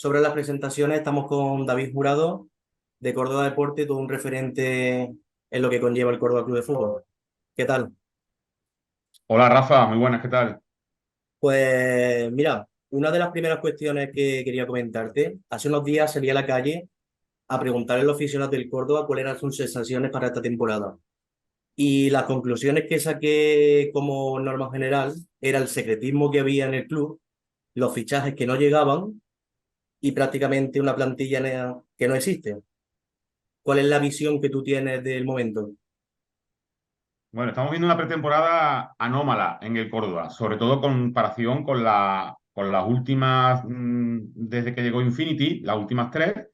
sobre las presentaciones, estamos con David Jurado de Córdoba Deporte, todo un referente en lo que conlleva el Córdoba Club de Fútbol. ¿Qué tal? Hola Rafa, muy buenas, ¿qué tal? Pues mira, una de las primeras cuestiones que quería comentarte, hace unos días salí a la calle a preguntarle a los aficionados del Córdoba cuáles eran sus sensaciones para esta temporada. Y las conclusiones que saqué como norma general era el secretismo que había en el club, los fichajes que no llegaban y prácticamente una plantilla que no existe. ¿Cuál es la visión que tú tienes del momento? Bueno, estamos viendo una pretemporada anómala en el Córdoba, sobre todo en comparación con las últimas, desde que llegó Infinity, las últimas tres,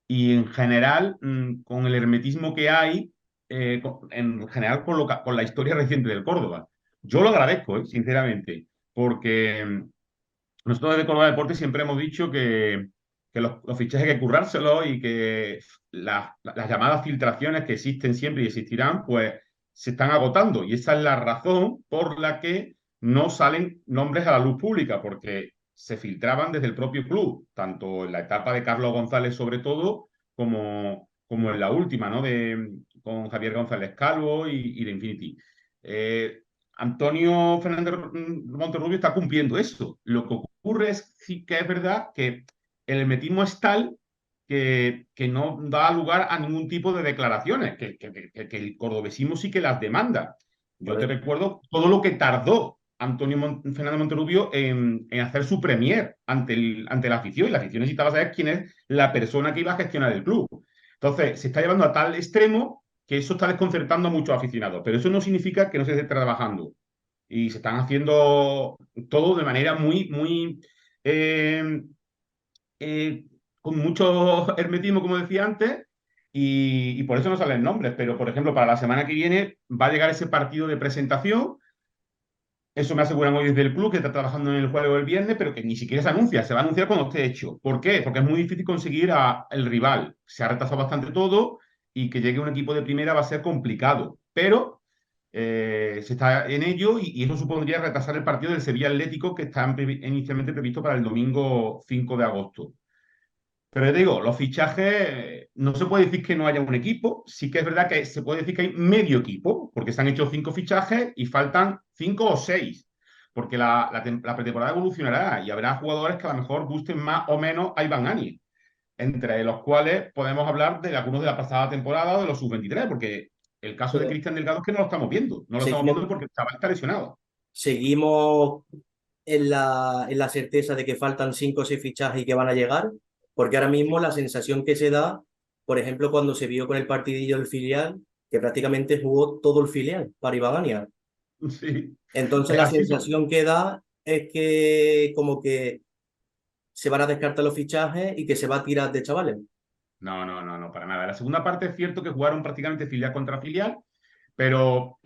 y en general, con el hermetismo que hay, en general con la historia reciente del Córdoba. Yo lo agradezco, sinceramente, porque nosotros desde Córdoba Deporte siempre hemos dicho que los fichajes hay que currárselos y que las llamadas filtraciones que existen siempre y existirán, pues se están agotando. Y esa es la razón por la que no salen nombres a la luz pública, porque se filtraban desde el propio club, tanto en la etapa de Carlos González sobre todo, como en la última, ¿no? Con Javier González Calvo y de Infinity. Eh, Antonio Fernández Monterrubio está cumpliendo eso. Lo que ocurre es sí que es verdad que el hermetismo es tal que no da lugar a ningún tipo de declaraciones, que el cordobesismo sí que las demanda. Yo te Correcto. recuerdo todo lo que tardó Fernández Monterrubio en hacer su premier ante la afición, y la afición necesitaba saber quién es la persona que iba a gestionar el club. Entonces, se está llevando a tal extremo que eso está desconcertando a muchos aficionados, pero eso no significa que no se esté trabajando. Y se están haciendo todo de manera muy, eh, eh, con mucho hermetismo, como decía antes, y por eso no salen nombres. Pero, por ejemplo, para la semana que viene va a llegar ese partido de presentación. Eso me aseguran hoy desde el club, que está trabajando en el jueves o el viernes, pero que ni siquiera se anuncia, se va a anunciar cuando esté hecho. ¿Por qué? Porque es muy difícil conseguir el rival. Se ha retrasado bastante todo y que llegue un equipo de primera va a ser complicado. Pero se está en ello y eso supondría retrasar el partido del Sevilla Atlético, que está inicialmente previsto para el domingo 5 de agosto. Pero te digo, los fichajes, no se puede decir que no haya un equipo, sí que es verdad que se puede decir que hay medio equipo, porque se han hecho 5 fichajes y faltan 5 o 6, porque la pretemporada evolucionará y habrá jugadores que a lo mejor gusten más o menos a Iván Ani, entre los cuales podemos hablar de algunos de la pasada temporada o de los sub-23, porque el caso de Pero Cristian Delgado es que no lo estamos viendo, no lo estamos seguimos, viendo porque el chaval está lesionado. seguimos en la certeza de que faltan 5 o 6 fichajes y que van a llegar, porque ahora mismo la sensación que se da, por ejemplo, cuando se vio con el partidillo del filial, que prácticamente jugó todo el filial para Ibagania. Sí, Entonces es la así, ¿no? sensación que da es que como que se van a descartar los fichajes y que se va a tirar de chavales. No, no, no, no, para nada. La segunda parte es cierto que jugaron prácticamente filial contra filial, pero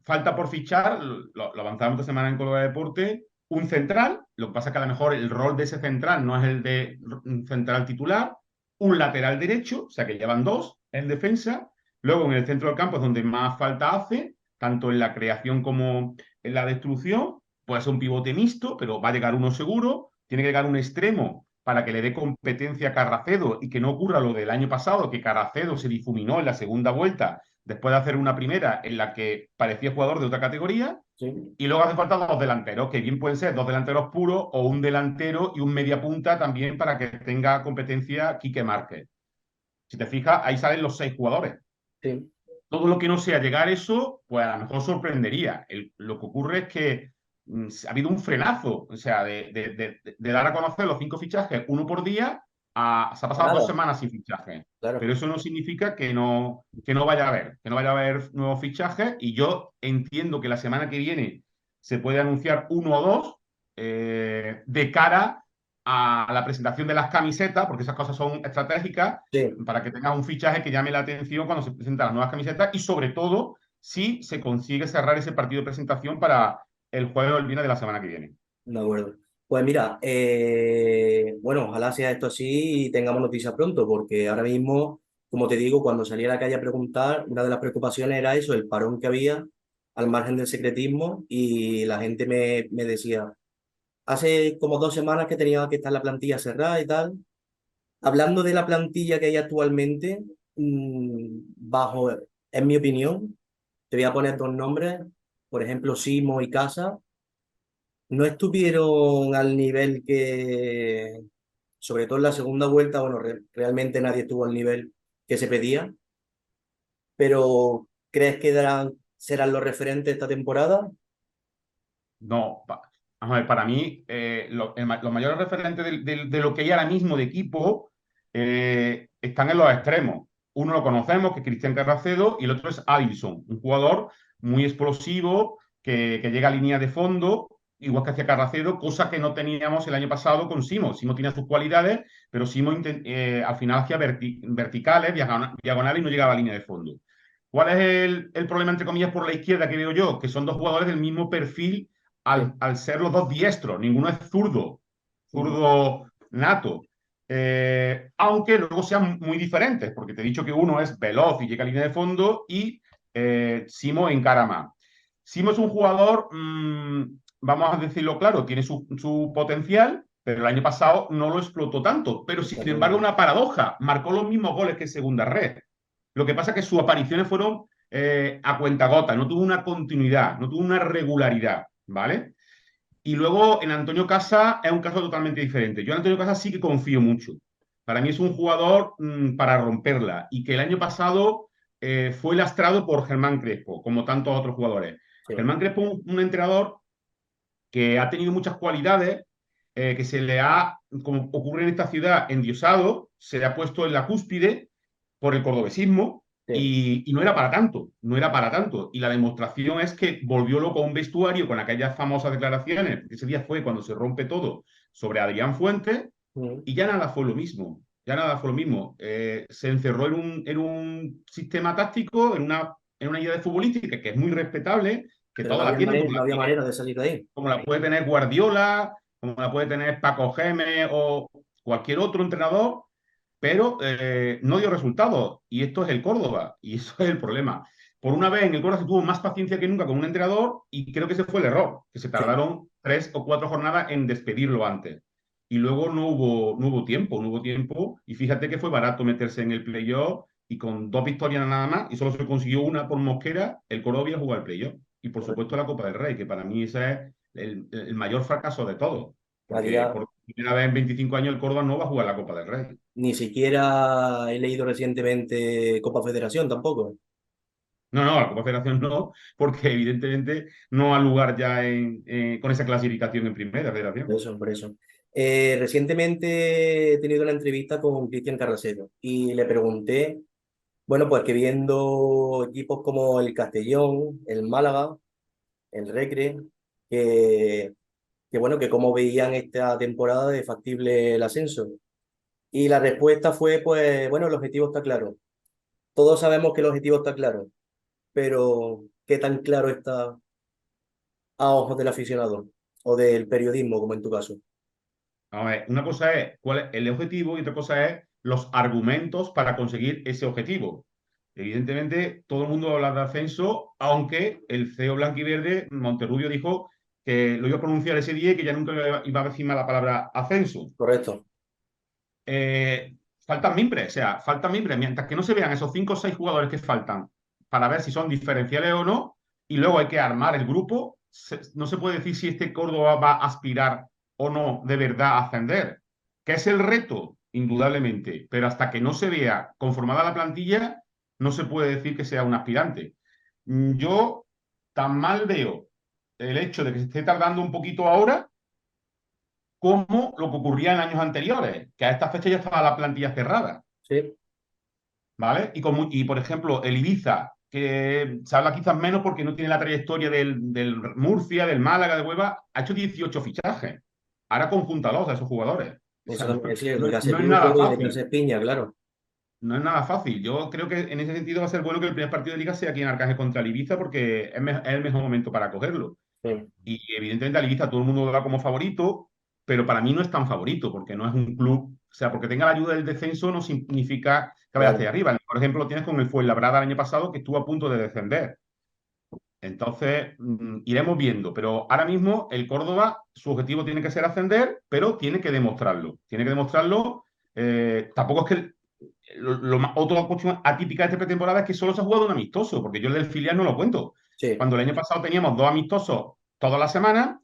falta por fichar, lo avanzamos esta semana en Córdoba Deporte, un central. Lo que pasa es que a lo mejor el rol de ese central no es el de un central titular, un lateral derecho, o sea que llevan dos en defensa. Luego en el centro del campo es donde más falta hace, tanto en la creación como en la destrucción. Puede ser un pivote mixto, pero va a llegar uno seguro. Tiene que llegar un extremo para que le dé competencia a Carracedo y que no ocurra lo del año pasado, que Carracedo se difuminó en la segunda vuelta después de hacer una primera en la que parecía jugador de otra categoría. ¿Sí? Y luego hace falta dos delanteros, que bien pueden ser dos delanteros puros o un delantero y un media punta también para que tenga competencia Quique Márquez. Si te fijas, ahí salen los 6 jugadores. Sí. Todo lo que no sea llegar a eso, pues a lo mejor sorprendería. Lo que ocurre es que ha habido un frenazo, o sea, de dar a conocer los 5 fichajes, uno por día, se ha A pasado dos nada, semanas sin fichajes. claro. Pero eso no significa que no vaya a haber, que no vaya a haber nuevos fichajes. Y yo entiendo que la semana que viene se puede anunciar uno o dos de cara a la presentación de las camisetas, porque esas cosas son estratégicas Sí, para que tengas un fichaje que llame la atención cuando se presentan las nuevas camisetas y sobre todo si se consigue cerrar ese partido de presentación para el jueves o el viernes de la semana que viene. de acuerdo. Pues mira, bueno, ojalá sea esto así y tengamos noticias pronto, porque ahora mismo, como te digo, cuando salí a la calle a preguntar, una de las preocupaciones era eso, el parón que había al margen del secretismo y la gente me decía, hace como 2 semanas que tenía que estar la plantilla cerrada y tal. Hablando de la plantilla que hay actualmente, bajo, en mi opinión, te voy a poner dos nombres, por ejemplo, Simo y Casa, no estuvieron al nivel que, sobre todo en la segunda vuelta, bueno, realmente nadie estuvo al nivel que se pedía, pero ¿crees que serán los referentes esta temporada? No, vamos a ver, para mí, los mayores referentes de lo que hay ahora mismo de equipo están en los extremos. Uno lo conocemos, que es Cristian Carracedo, y el otro es Alisson, un jugador muy explosivo que llega a línea de fondo, igual que hacía Carracedo, cosa que no teníamos el año pasado con Simo. Simo tenía sus cualidades, pero Simo al final hacía verticales, diagonales y no llegaba a línea de fondo. ¿Cuál es el problema, entre comillas, por la izquierda que veo yo? Que son dos jugadores del mismo perfil Sí. al ser los dos diestros. Ninguno es zurdo, Ujú. zurdo nato. Aunque luego sean muy diferentes, porque te he dicho que uno es veloz y llega a línea de fondo y Simo encara más. Simo es un jugador, vamos a decirlo claro, tiene su potencial, pero el año pasado no lo explotó tanto. Pero sin embargo, Exactamente. una paradoja, marcó los mismos goles que segunda red. Lo que pasa es que sus apariciones fueron a cuentagotas, no tuvo una continuidad, no tuvo una regularidad, ¿vale? Y luego en Antonio Casa es un caso totalmente diferente. Yo en Antonio Casa sí que confío mucho. Para mí es un jugador para romperla y que el año pasado fue lastrado por Germán Crespo, como tantos otros jugadores. Sí. Germán Crespo, un entrenador que ha tenido muchas cualidades, que se le ha, como ocurre en esta ciudad, endiosado, se le ha puesto en la cúspide por el cordobesismo Sí. y no era para tanto, no era para tanto. Y la demostración es que volvió loco a un vestuario con aquellas famosas declaraciones, porque ese día fue cuando se rompe todo sobre Adrián Fuentes Ujú. y ya nada fue lo mismo. Ya nada fue lo mismo. Se encerró en un sistema táctico, en una idea de futbolística que es muy respetable, que Pero no todos la había tienen, manera, como no la había tiene manera de salir de ahí. como la puede tener Guardiola, como la puede tener Paco Gémez o cualquier otro entrenador, pero no dio resultados. Y esto es el Córdoba, y eso es el problema. Por una vez en el Córdoba se tuvo más paciencia que nunca con un entrenador y creo que ese fue el error, que se Sí. tardaron 3 o 4 jornadas en despedirlo antes. Y luego no hubo tiempo. Y fíjate que fue barato meterse en el playoff y con 2 victorias nada más, y solo se consiguió una por Mosquera, el Córdoba jugó el playoff. Y por supuesto Correcto. la Copa del Rey, que para mí ese es el mayor fracaso de todo. A Porque día, por primera vez en 25 años el Córdoba no va a jugar la Copa del Rey. Ni siquiera he leído recientemente Copa Federación tampoco. No, no, la Copa Federación no, porque evidentemente no ha lugar ya con esa clasificación en Primera Por Federación. eso, por eso. Recientemente he tenido una entrevista con Cristian Carrasero y le pregunté, bueno, pues que viendo equipos como el Castellón, el Málaga, el Recre, que, que bueno, que cómo veían esta temporada de factible el ascenso. Y la respuesta fue, pues, bueno, el objetivo está claro. Todos sabemos que el objetivo está claro, pero ¿qué tan claro está a ojos del aficionado o del periodismo, como en tu caso? Vamos a ver, una cosa es cuál es el objetivo y otra cosa es los argumentos para conseguir ese objetivo. Evidentemente, todo el mundo habla de ascenso, aunque el CEO blanquiverde, Monterrubio, dijo que lo iba a pronunciar ese día y que ya nunca iba a decir más la palabra ascenso. Correcto. Faltan mimbres, o sea, faltan mimbres. Mientras que no se vean esos 5 o 6 jugadores que faltan para ver si son diferenciales o no, y luego hay que armar el grupo, no se puede decir si este Córdoba va a aspirar o no de verdad a ascender. ¿Qué es el reto? Indudablemente, pero hasta que no se vea conformada la plantilla, no se puede decir que sea un aspirante. Yo tan mal veo el hecho de que se esté tardando un poquito ahora como lo que ocurría en años anteriores, que a esta fecha ya estaba la plantilla cerrada, Sí, ¿vale? Y por ejemplo, el Ibiza, que se habla quizás menos porque no tiene la trayectoria del Murcia, del Málaga, de Huelva, ha hecho 18 fichajes. Ahora conjúntalos a esos jugadores. O sea, eso no, también es cierto, no, que hace no es nada Lugo y de que fácil. hace Piña, claro. No es nada fácil. Yo creo que en ese sentido va a ser bueno que el primer partido de liga sea aquí en Arcángel contra el Ibiza porque es el mejor momento para cogerlo. Sí, Y evidentemente al Ibiza todo el mundo lo da como favorito, pero para mí no es tan favorito, porque no es un club, o sea, porque tenga la ayuda del descenso no significa que vaya hacia claro. arriba. Por ejemplo, lo tienes con el Fuenlabrada el año pasado, que estuvo a punto de descender. Entonces, iremos viendo, pero ahora mismo el Córdoba, su objetivo tiene que ser ascender, pero tiene que demostrarlo. Tiene que demostrarlo. Tampoco es que otra cuestión atípica de esta pretemporada es que solo se ha jugado un amistoso, porque yo el del filial no lo cuento. Sí, Cuando el año pasado teníamos 2 amistosos todas las semanas,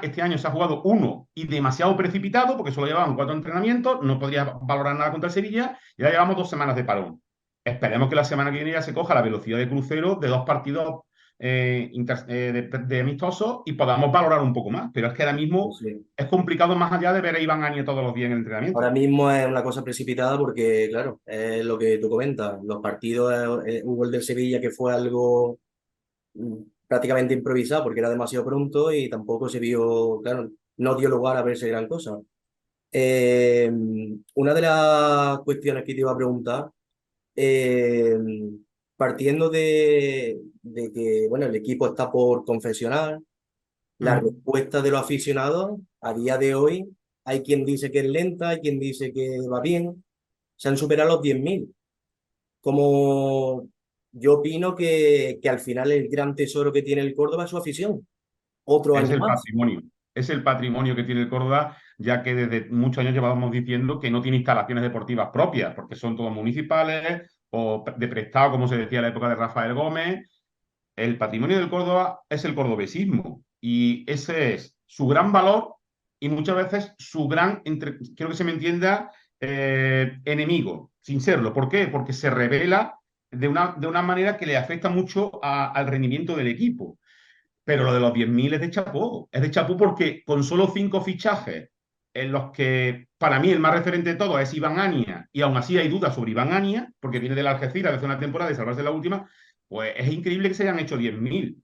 este año se ha jugado uno y demasiado precipitado, porque solo llevaban 4 entrenamientos, no podría valorar nada contra el Sevilla, y ya llevamos 2 semanas de parón. Esperemos que la semana que viene ya se coja la velocidad de crucero de 2 partidos de amistosos y podamos valorar un poco más. Pero es que ahora mismo pues sí. es complicado más allá de ver a Iván Añe todos los días en el entrenamiento. Ahora mismo es una cosa precipitada porque, claro, es lo que tú comentas. Los partidos, hubo el del Sevilla que fue algo prácticamente improvisado porque era demasiado pronto y tampoco se vio, claro, no dio lugar a verse gran cosa. Eh, una de las cuestiones que te iba a preguntar, eh, partiendo de que, bueno, el equipo está por confesionar, la Mm. respuesta de los aficionados a día de hoy, hay quien dice que es lenta, hay quien dice que va bien, se han superado los 10.000. Como yo opino que al final el gran tesoro que tiene el Córdoba es su afición. Otro Es año el más. patrimonio. Es el patrimonio que tiene el Córdoba, ya que desde muchos años llevábamos diciendo que no tiene instalaciones deportivas propias, porque son todos municipales o de prestado, como se decía en la época de Rafael Gómez. El patrimonio del Córdoba es el cordobesismo y ese es su gran valor y muchas veces su gran, quiero que se me entienda, enemigo, sin serlo. ¿Por qué? Porque se revela de una manera que le afecta mucho al rendimiento del equipo. Pero lo de los 10.000 es de chapó. Es de chapó porque con solo 5 fichajes, en los que para mí el más referente de todo es Iván Ania, y aún así hay dudas sobre Iván Ania, porque viene del Algeciras de hace una temporada y salvarse la última, pues es increíble que se hayan hecho 10.000.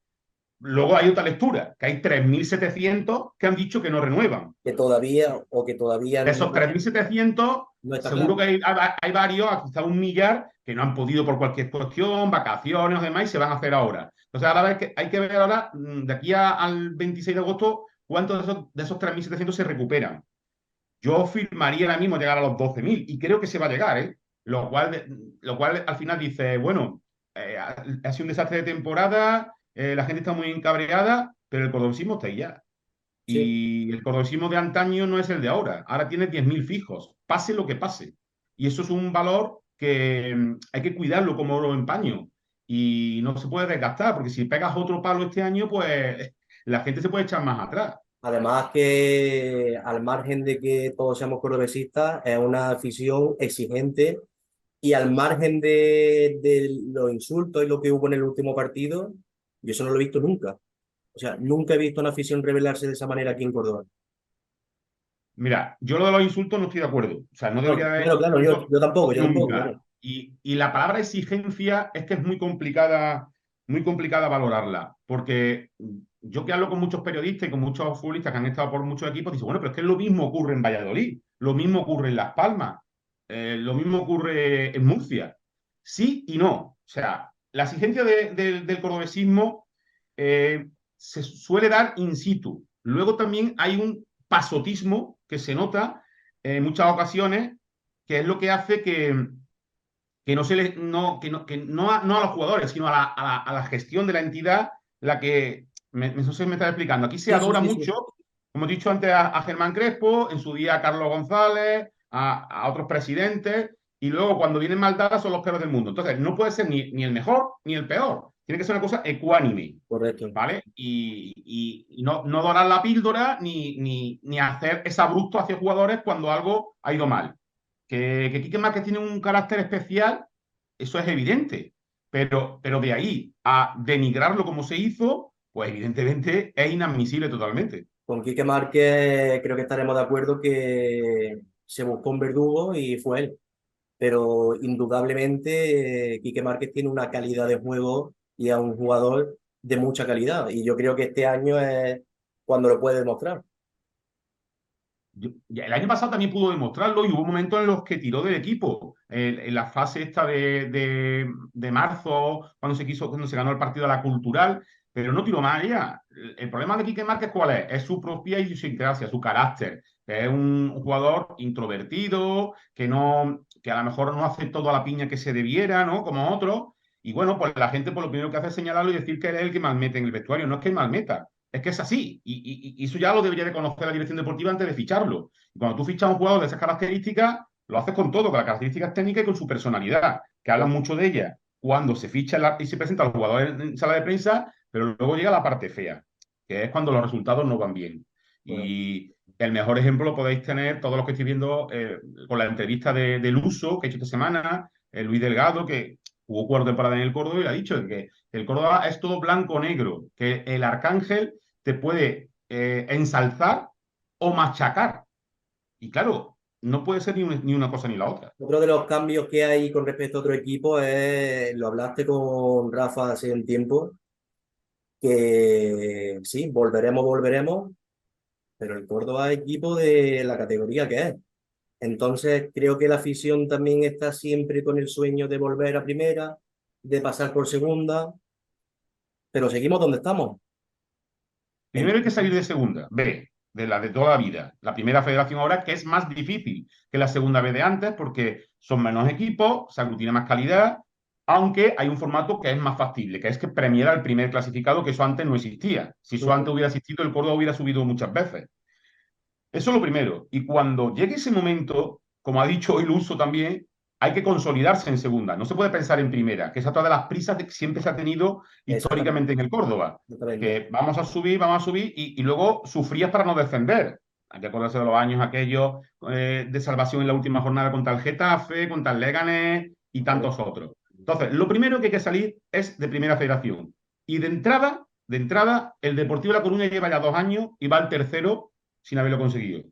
Luego hay otra lectura, que hay 3.700 que han dicho que no renuevan. Que todavía De esos 3.700 no está seguro claro. que hay varios, quizá 1 millar, que no han podido por cualquier cuestión, vacaciones o demás, y se van a hacer ahora. Entonces, ahora hay que ver ahora, de aquí al 26 de agosto, cuántos de esos 3.700 se recuperan. Yo firmaría ahora mismo llegar a los 12.000 y creo que se va a llegar, ¿eh? Lo cual al final dice, bueno, ha sido un desastre de temporada, la gente está muy encabreada, pero el cordobesismo está ahí ya. Sí. Y el cordobesismo de antaño no es el de ahora. Ahora tiene 10.000 fijos, pase lo que pase. Y eso es un valor que hay que cuidarlo como oro en paño. Y no se puede desgastar, porque si pegas otro palo este año, pues la gente se puede echar más atrás. Además que al margen de que todos seamos cordobesistas, es una afición exigente y al margen de los insultos y lo que hubo en el último partido, yo eso no lo he visto nunca. O sea, nunca he visto una afición rebelarse de esa manera aquí en Córdoba. Mira, yo lo de los insultos no estoy de acuerdo. O sea, no No, debería haber claro, claro, insultos yo tampoco, nunca. claro. Y la palabra exigencia es que es muy complicada valorarla. Porque yo que hablo con muchos periodistas y con muchos futbolistas que han estado por muchos equipos, dicen, bueno, pero es que lo mismo ocurre en Valladolid, lo mismo ocurre en Las Palmas, lo mismo ocurre en Murcia. Sí y no. O sea, la exigencia del cordobesismo se suele dar in situ. Luego también hay un pasotismo que se nota en muchas ocasiones, que es lo que hace que no se le, no, que no a los jugadores, sino a la gestión de la entidad, la que no sé si me está explicando. Aquí se Sí, sí, adora sí, sí. mucho, como he dicho antes, a Germán Crespo, en su día a Carlos González, a otros presidentes, y luego cuando vienen mal dadas son los peores del mundo. Entonces, no puede ser ni el mejor ni el peor. Tiene que ser una cosa ecuánime. Correcto. ¿Vale? Y no dorar la píldora ni hacer ese abrupto hacia jugadores cuando algo ha ido mal. Que Quique Márquez tiene un carácter especial, eso es evidente. Pero de ahí a denigrarlo como se hizo, pues evidentemente es inadmisible totalmente. Con Quique Márquez creo que estaremos de acuerdo que se buscó un verdugo y fue él. Pero indudablemente Quique Márquez tiene una calidad de juego y es un jugador de mucha calidad. Y yo creo que este año es cuando lo puede demostrar. Ya el año pasado también pudo demostrarlo y hubo momentos en los que tiró del equipo. En la fase esta de marzo, cuando se ganó el partido a la Cultural, pero no tiró más allá. El problema de Quique Márquez, ¿cuál es? Es su propia idiosincrasia, su carácter. Es un jugador introvertido, que a lo mejor no hace toda la piña que se debiera, ¿no? Como otros. Y bueno, pues la gente por lo primero que hace es señalarlo y decir que él es el que malmete en el vestuario. No es que él malmeta, es que es así. Y eso ya lo debería de conocer la dirección deportiva antes de ficharlo. Y cuando tú fichas a un jugador de esas características, lo haces con todo, con las características técnicas y con su personalidad, que hablan mucho de ella cuando se ficha y se presenta al jugador en sala de prensa, pero luego llega la parte fea, que es cuando los resultados no van bien. Bueno, Y el mejor ejemplo lo podéis tener todos los que estoy viendo con la entrevista del uso que he hecho esta semana, Luis Delgado, que jugó 4 temporadas en el Córdoba y ha dicho que el Córdoba es todo blanco-negro, que el Arcángel te puede ensalzar o machacar. Y claro, no puede ser ni una cosa ni la otra. otro de los cambios que hay con respecto a otro equipo es, lo hablaste con Rafa hace un tiempo, que sí, volveremos, pero el Córdoba es equipo de la categoría que es. Entonces, creo que la afición también está siempre con el sueño de volver a primera, de pasar por segunda, pero seguimos donde estamos. Primero hay que Entonces, salir de segunda, B, de la de toda la vida. La primera federación ahora que es más difícil que la segunda B de antes porque son menos equipos, se aglutina más calidad, aunque hay un formato que es más factible, que es que premiera al primer clasificado, que eso antes no existía. Si eso antes hubiera existido, el Córdoba hubiera subido muchas veces. Eso es lo primero. Y cuando llegue ese momento, como ha dicho hoy Luso también, hay que consolidarse en segunda. No se puede pensar en primera, que es otra de las prisas que siempre se ha tenido históricamente exactamente, en el Córdoba. exactamente. Que vamos a subir y luego sufrías para no descender. Hay que acordarse de los años aquellos de salvación en la última jornada contra el Getafe, contra el Leganés y tantos otros. Entonces, lo primero que hay que salir es de primera federación. Y de entrada, el Deportivo de La Coruña lleva ya 2 años y va al tercero sin haberlo conseguido.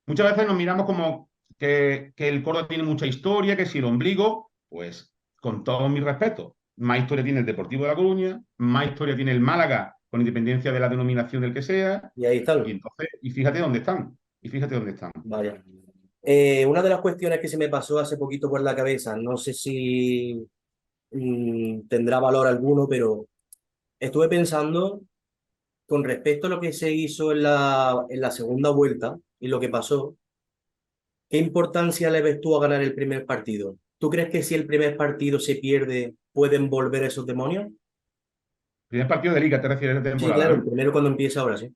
Muchas veces nos miramos como que el Córdoba tiene mucha historia, que si el ombligo, pues con todo mi respeto, más historia tiene el Deportivo de La Coruña, más historia tiene el Málaga, con independencia de la denominación del que sea, Y ahí y están. entonces, y fíjate dónde están, y fíjate dónde están. Vaya. Una de las cuestiones que se me pasó hace poquito por la cabeza, no sé si tendrá valor alguno, pero estuve pensando con respecto a lo que se hizo en la segunda vuelta y lo que pasó, ¿qué importancia le ves tú a ganar el primer partido? ¿Tú crees que si el primer partido se pierde, pueden volver esos demonios? Primer partido de Liga, te refieres de Sí, temporada, claro, el ¿no? primero cuando empieza ahora, sí.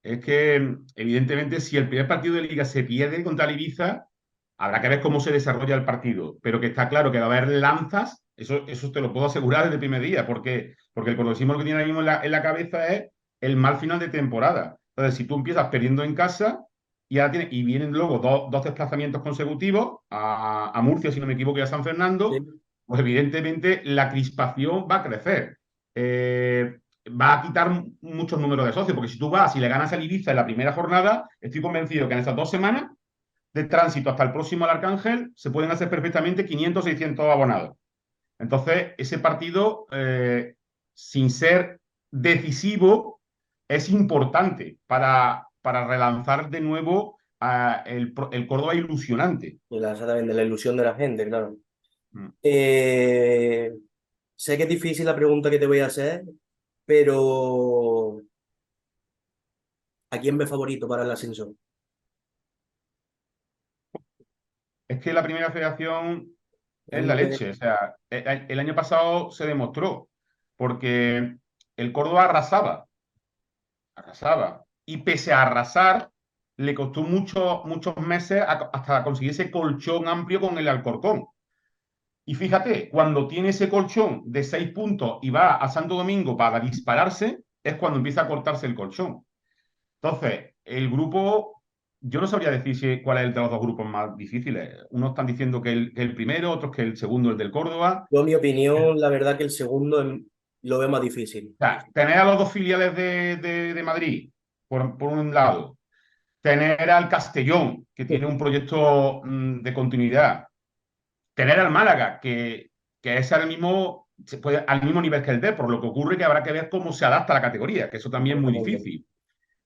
Es que, evidentemente, si el primer partido de Liga se pierde contra el Ibiza, habrá que ver cómo se desarrolla el partido. Pero que está claro que va a haber lanzas, eso te lo puedo asegurar desde el primer día, porque el cordobesismo lo que tiene ahora mismo en la cabeza es el mal final de temporada. Entonces, si tú empiezas perdiendo en casa y vienen luego dos desplazamientos consecutivos a Murcia, si no me equivoco, y a San Fernando, Sí, pues evidentemente la crispación va a crecer. Va a quitar muchos números de socios, porque si tú vas y le ganas al Ibiza en la primera jornada, estoy convencido que en esas 2 semanas de tránsito hasta el próximo al Arcángel se pueden hacer perfectamente 500 600 abonados. Entonces, ese partido, sin ser decisivo, es importante para relanzar de nuevo el Córdoba ilusionante. exactamente, la ilusión de la gente, claro. Mm. Eh, Sé que es difícil la pregunta que te voy a hacer, pero ¿a quién ve favorito para el ascenso? Es que la primera federación Es es la lo que... leche. O sea, el año pasado se demostró, porque el Córdoba arrasaba. Y pese a arrasar, le costó muchos meses hasta conseguir ese colchón amplio con el Alcorcón. Y fíjate, cuando tiene ese colchón de 6 puntos y va a Santo Domingo para dispararse, es cuando empieza a cortarse el colchón. Entonces, el grupo, yo no sabría decir cuál es el de los dos grupos más difíciles. Unos están diciendo que el primero, otros que el segundo, el del Córdoba. Yo, en mi opinión, la verdad que el segundo lo veo más difícil. O sea, tener a los dos filiales de Madrid, por un lado, tener al Castellón, que tiene un proyecto de continuidad, tener al Málaga, que es al mismo nivel que el Depor, lo que ocurre que habrá que ver cómo se adapta a la categoría, que eso también es muy Exactamente. difícil.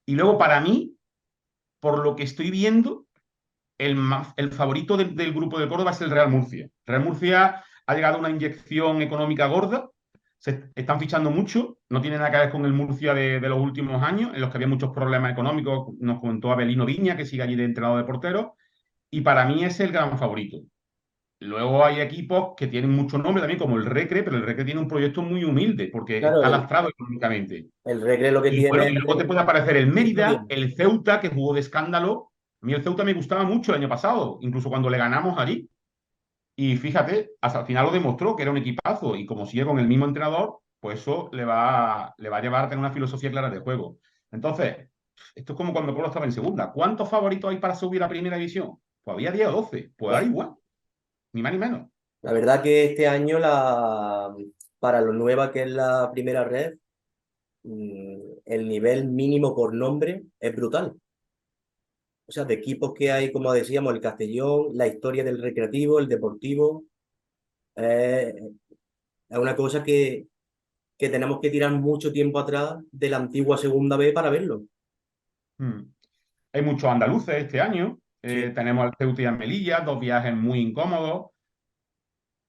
Y luego, para mí, por lo que estoy viendo, el favorito del grupo de Córdoba es el Real Murcia. Real Murcia ha llegado a una inyección económica gorda, se están fichando mucho, no tiene nada que ver con el Murcia de los últimos años, en los que había muchos problemas económicos, nos comentó Abelino Viña, que sigue allí de entrenador de portero, y para mí es el gran favorito. Luego hay equipos que tienen mucho nombre también, como el Recre, pero el Recre tiene un proyecto muy humilde porque Claro, está lastrado económicamente. el Regre lo que Y bueno, tiene y luego te puede aparecer el es Mérida, historia. el Ceuta, que jugó de escándalo. A mí el Ceuta me gustaba mucho el año pasado, incluso cuando le ganamos allí. Y fíjate, hasta el final lo demostró que era un equipazo. Y como sigue con el mismo entrenador, pues eso le va a llevar a tener una filosofía clara de juego. Entonces, esto es como cuando Colo estaba en segunda. ¿Cuántos favoritos hay para subir a primera división? Pues había 10 o 12. Pues ahora Buah, igual, ni más ni menos. la verdad que este año para lo nueva que es la primera red, el nivel mínimo por nombre es brutal. O sea, de equipos que hay, como decíamos, el Castellón, la historia del Recreativo, el Deportivo, eh, es una cosa que tenemos que tirar mucho tiempo atrás de la antigua Segunda B para verlo. Hmm. Hay muchos andaluces este año. Sí, Tenemos al Ceuta y a Melilla, dos viajes muy incómodos.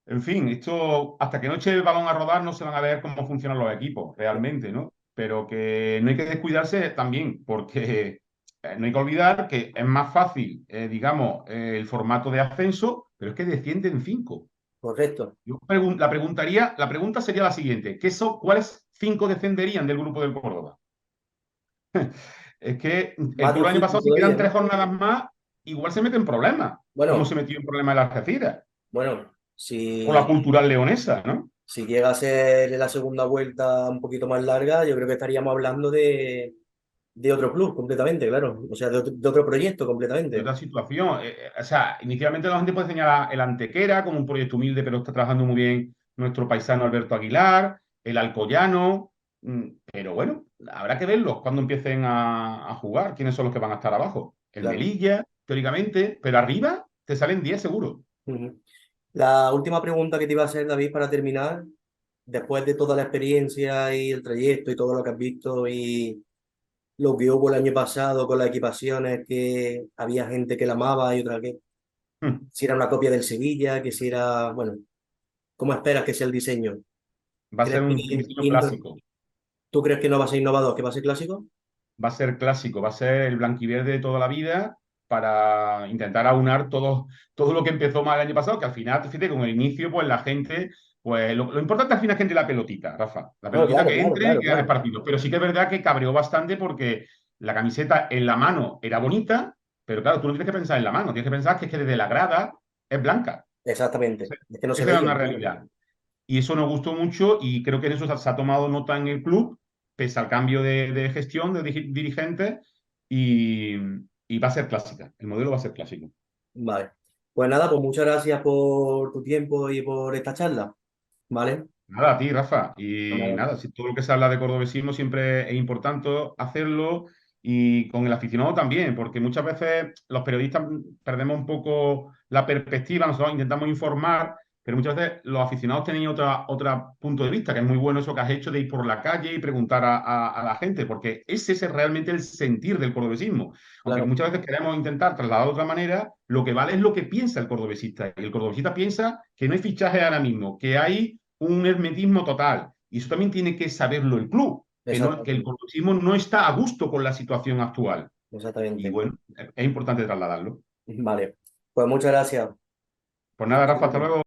En fin, esto hasta que no eche el balón a rodar no se van a ver cómo funcionan los equipos realmente, ¿no? Pero que no hay que descuidarse también, porque no hay que olvidar que es más fácil, digamos, el formato de ascenso, pero es que descienden cinco. correcto. La pregunta sería la siguiente: ¿cuáles cinco descenderían del grupo del Córdoba? Es que el Más Toro el año difícil pasado, si quedan todavía, tres ¿no? jornadas más, igual se mete en problemas, como Bueno, se metió en problemas el Algeciras, bueno, o la si, Cultural Leonesa, ¿no? si llega a ser la segunda vuelta un poquito más larga, yo creo que estaríamos hablando de otro club completamente, claro. O sea, de otro proyecto De completamente. otra situación. O sea, inicialmente la gente puede señalar el Antequera como un proyecto humilde, pero está trabajando muy bien nuestro paisano Alberto Aguilar, el Alcoyano, pero bueno, habrá que verlos cuando empiecen a jugar, quiénes son los que van a estar abajo. El Claro. Melilla, teóricamente, pero arriba te salen 10 seguro. Ujú. La última pregunta que te iba a hacer, David, para terminar, después de toda la experiencia y el trayecto y todo lo que has visto y lo que hubo el año pasado con las equipaciones, que había gente que la amaba y otra que si era una copia del Sevilla, que si era, bueno, ¿cómo esperas que sea el diseño? Va a ¿Crees ser un que diseño clásico. tú crees que no va a ser innovador, que va a ser clásico? Va a ser clásico, va a ser el blanquiverde de toda la vida para intentar aunar todo lo que empezó mal el año pasado, que al final, fíjate, con el inicio, pues la gente, pues lo importante al final es que entre la pelotita, Rafa, la No, pelotita claro, que claro, entre y claro, que gane claro. partido. Pero sí que es verdad que cabreó bastante porque la camiseta en la mano era bonita, pero claro, tú no tienes que pensar en la mano, tienes que pensar que es que desde la grada es blanca. Exactamente. Es que no se Esa era veía. una realidad. Y eso nos gustó mucho y creo que en eso se ha tomado nota en el club, pese al cambio de gestión de dirigentes, y, y va a ser clásica. El modelo va a ser clásico. Vale. Pues nada, pues muchas gracias por tu tiempo y por esta charla. ¿Vale? Nada, a ti, Rafa. Y Nada. nada, si todo lo que se habla de cordobesismo siempre es importante hacerlo y con el aficionado también, porque muchas veces los periodistas perdemos un poco la perspectiva, nosotros intentamos informar, pero muchas veces los aficionados tienen otro punto de vista, que es muy bueno eso que has hecho de ir por la calle y preguntar a la gente, porque ese es realmente el sentir del cordobesismo. Aunque Claro, muchas veces queremos intentar trasladar de otra manera, lo que vale es lo que piensa el cordobesista. Y el cordobesista piensa que no hay fichaje ahora mismo, que hay un hermetismo total. Y eso también tiene que saberlo el club, que el exactamente. colonismo no está a gusto con la situación actual. Y Exactamente. bueno, es importante trasladarlo. Vale. Pues muchas gracias. Pues nada, Rafa, hasta luego.